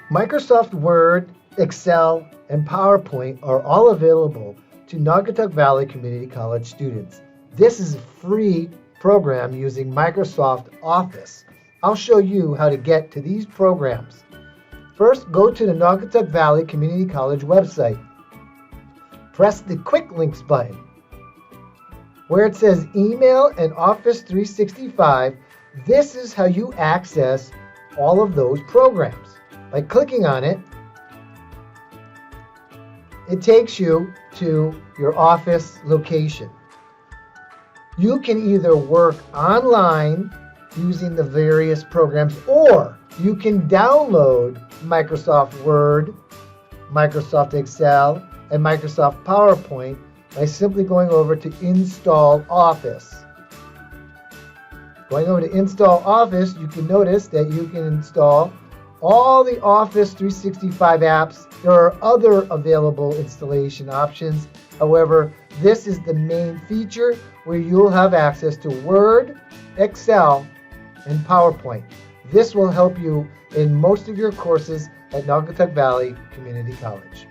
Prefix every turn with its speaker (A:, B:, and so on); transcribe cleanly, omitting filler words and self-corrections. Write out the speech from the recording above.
A: Microsoft Word, Excel, and PowerPoint are all available to Naugatuck Valley Community College students. This is a free program using Microsoft Office. I'll show you how to get to these programs. First, go to the Naugatuck Valley Community College website. Press the Quick Links button. Where it says Email and Office 365, this is how you access all of those programs. By clicking on it, it takes you to your office location. You can either work online using the various programs, or you can download Microsoft Word, Microsoft Excel, and Microsoft PowerPoint by simply going over to Install Office. Going over to Install Office, you can notice that you can install all the Office 365 apps. There are other available installation options. However, this is the main feature where you'll have access to Word, Excel, and PowerPoint. This will help you in most of your courses at Naugatuck Valley Community College.